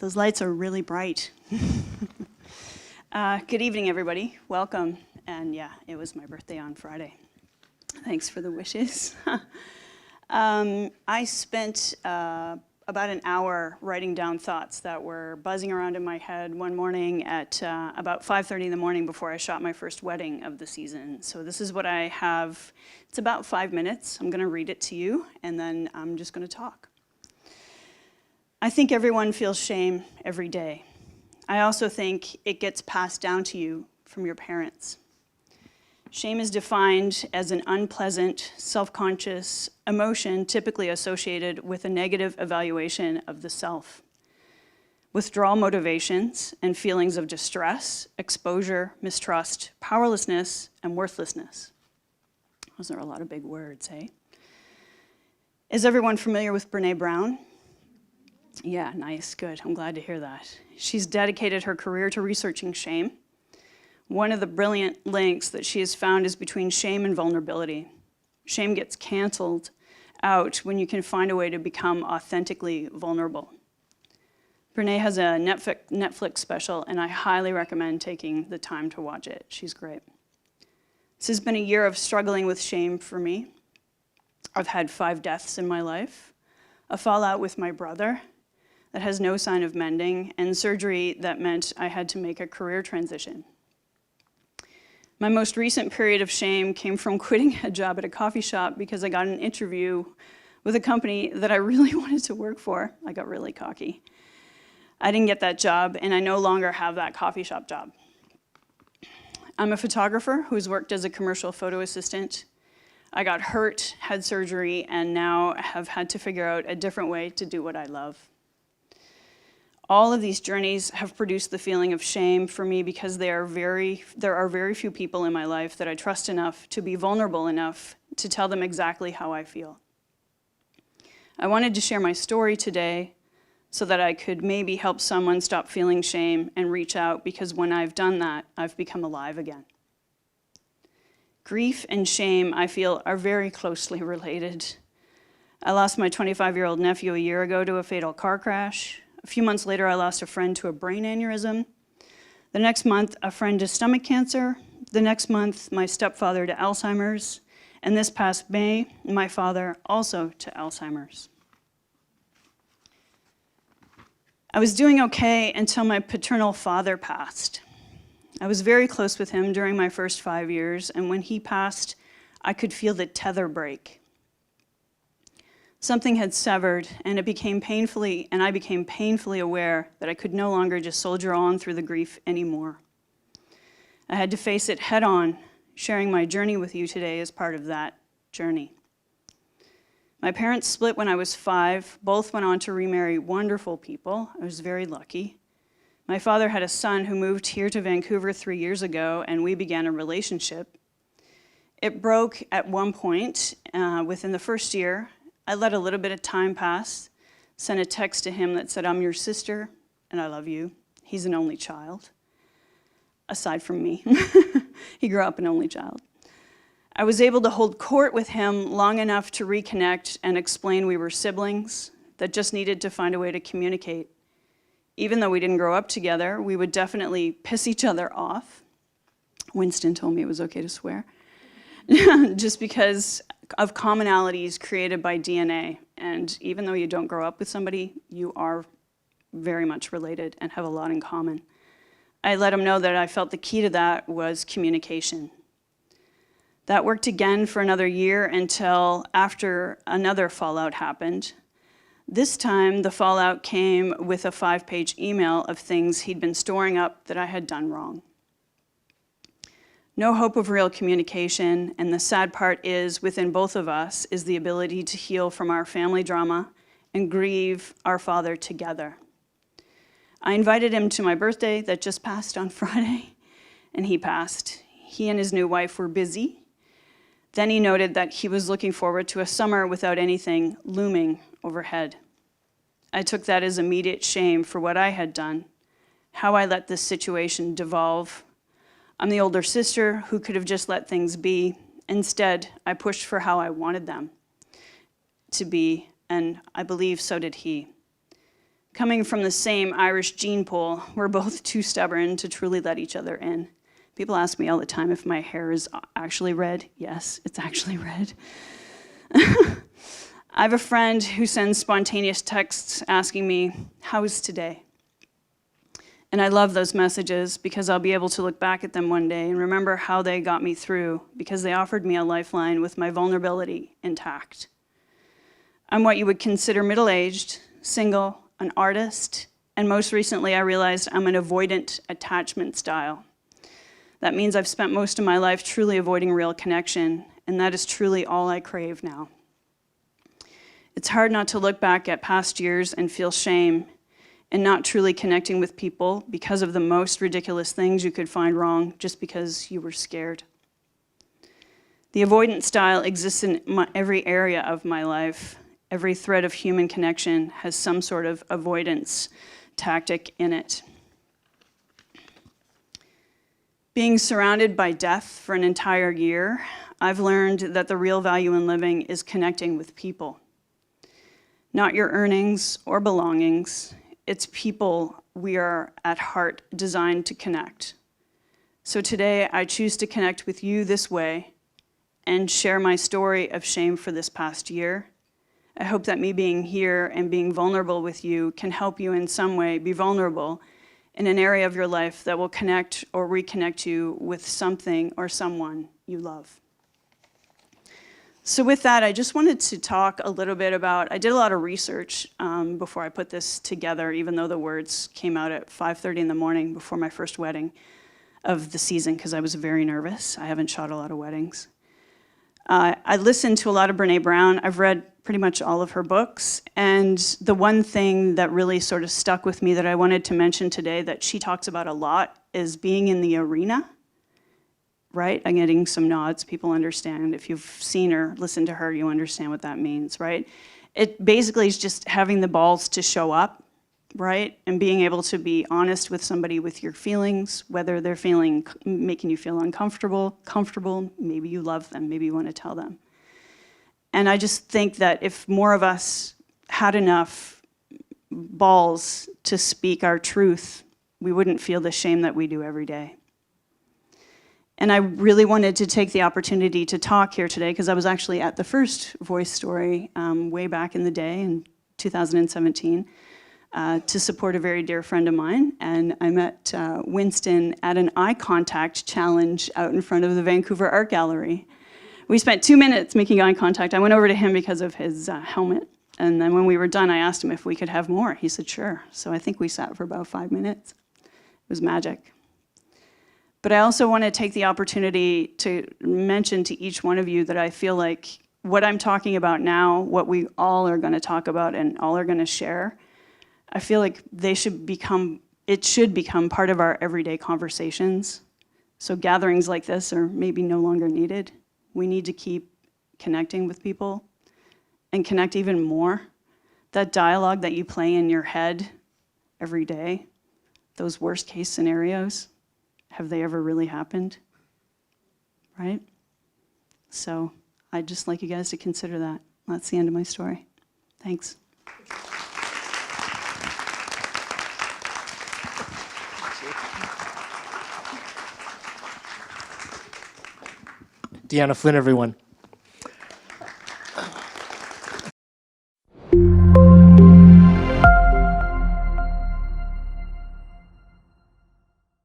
Those lights are really bright. Good evening, everybody. Welcome. And yeah, it was my birthday on Friday. Thanks for the wishes. I spent about an hour writing down thoughts that were buzzing around in my head one morning at about 5:30 in the morning before I shot my first wedding of the season. So this is what I have. It's about 5 minutes. I'm going to read it to you, and then I'm just going to talk. I think everyone feels shame every day. I also think it gets passed down to you from your parents. Shame is defined as an unpleasant, self-conscious emotion typically associated with a negative evaluation of the self. Withdrawal motivations and feelings of distress, exposure, mistrust, powerlessness, and worthlessness. Those are a lot of big words, eh? Is everyone familiar with Brené Brown? Yeah, nice, good. I'm glad to hear that. She's dedicated her career to researching shame. One of the brilliant links that she has found is between shame and vulnerability. Shame gets canceled out when you can find a way to become authentically vulnerable. Brené has a Netflix special, and I highly recommend taking the time to watch it. She's great. This has been a year of struggling with shame for me. I've had 5 deaths in my life, a fallout with my brother that has no sign of mending, and surgery that meant I had to make a career transition. My most recent period of shame came from quitting a job at a coffee shop because I got an interview with a company that I really wanted to work for. I got really cocky. I didn't get that job, and I no longer have that coffee shop job. I'm a photographer who's worked as a commercial photo assistant. I got hurt, had surgery, and now have had to figure out a different way to do what I love. All of these journeys have produced the feeling of shame for me because there are very few people in my life that I trust enough to be vulnerable enough to tell them exactly how I feel. I wanted to share my story today so that I could maybe help someone stop feeling shame and reach out, because when I've done that, I've become alive again. Grief and shame, I feel, are very closely related. I lost my 25-year-old nephew a year ago to a fatal car crash. A few months later, I lost a friend to a brain aneurysm. The next month, a friend to stomach cancer. The next month, my stepfather to Alzheimer's. And this past May, my father also to Alzheimer's. I was doing okay until my paternal father passed. I was very close with him during my first 5 years, and when he passed, I could feel the tether break. Something had severed, and I became painfully aware that I could no longer just soldier on through the grief anymore. I had to face it head on. Sharing my journey with you today is part of that journey. My parents split when I was 5. Both went on to remarry wonderful people. I was very lucky. My father had a son who moved here to Vancouver 3 years ago, and we began a relationship. It broke at one point within the first year. I let a little bit of time pass, sent a text to him that said, "I'm your sister, and I love you." He's an only child, aside from me. He grew up an only child. I was able to hold court with him long enough to reconnect and explain we were siblings that just needed to find a way to communicate. Even though we didn't grow up together, we would definitely piss each other off. Winston told me it was okay to swear. Just because of commonalities created by DNA. And even though you don't grow up with somebody, you are very much related and have a lot in common. I let him know that I felt the key to that was communication. That worked again for another year until after another fallout happened. This time, the fallout came with a 5-page email of things he'd been storing up that I had done wrong. No hope of real communication, and the sad part is, within both of us, is the ability to heal from our family drama and grieve our father together. I invited him to my birthday that just passed on Friday, and he passed. He and his new wife were busy. Then he noted that he was looking forward to a summer without anything looming overhead. I took that as immediate shame for what I had done, how I let this situation devolve. I'm the older sister who could have just let things be. Instead, I pushed for how I wanted them to be, and I believe so did he. Coming from the same Irish gene pool, we're both too stubborn to truly let each other in. People ask me all the time if my hair is actually red. Yes, it's actually red. I have a friend who sends spontaneous texts asking me, "How's today?" And I love those messages because I'll be able to look back at them one day and remember how they got me through, because they offered me a lifeline with my vulnerability intact. I'm what you would consider middle-aged, single, an artist, and most recently I realized I'm an avoidant attachment style. That means I've spent most of my life truly avoiding real connection, and that is truly all I crave now. It's hard not to look back at past years and feel shame and not truly connecting with people because of the most ridiculous things you could find wrong just because you were scared. The avoidant style exists in every area of my life. Every thread of human connection has some sort of avoidance tactic in it. Being surrounded by death for an entire year, I've learned that the real value in living is connecting with people. Not your earnings or belongings, it's people we are at heart designed to connect. So today I choose to connect with you this way and share my story of shame for this past year. I hope that me being here and being vulnerable with you can help you in some way be vulnerable in an area of your life that will connect or reconnect you with something or someone you love. So with that, I just wanted to talk a little bit about, I did a lot of research before I put this together, even though the words came out at 5:30 in the morning before my first wedding of the season, because I was very nervous. I haven't shot a lot of weddings. I listened to a lot of Brené Brown. I've read pretty much all of her books, and the one thing that really sort of stuck with me that I wanted to mention today that she talks about a lot is being in the arena. Right? I'm getting some nods. People understand. If you've seen her, listened to her, you understand what that means, right? It basically is just having the balls to show up, right? And being able to be honest with somebody with your feelings, whether they're making you feel uncomfortable, comfortable, maybe you love them, maybe you want to tell them. And I just think that if more of us had enough balls to speak our truth, we wouldn't feel the shame that we do every day. And I really wanted to take the opportunity to talk here today because I was actually at the first VoiceStory way back in the day in 2017 to support a very dear friend of mine. And I met Winston at an eye contact challenge out in front of the Vancouver Art Gallery. We spent 2 minutes making eye contact. I went over to him because of his helmet. And then when we were done, I asked him if we could have more. He said, sure. So I think we sat for about 5 minutes. It was magic. But I also want to take the opportunity to mention to each one of you that I feel like what I'm talking about now, what we all are going to talk about and all are going to share, I feel like it should become part of our everyday conversations. So gatherings like this are maybe no longer needed. We need to keep connecting with people and connect even more. That dialogue that you play in your head every day, those worst case scenarios, have they ever really happened? Right? So I'd just like you guys to consider that. That's the end of my story. Thanks. Deanna Flinn, everyone.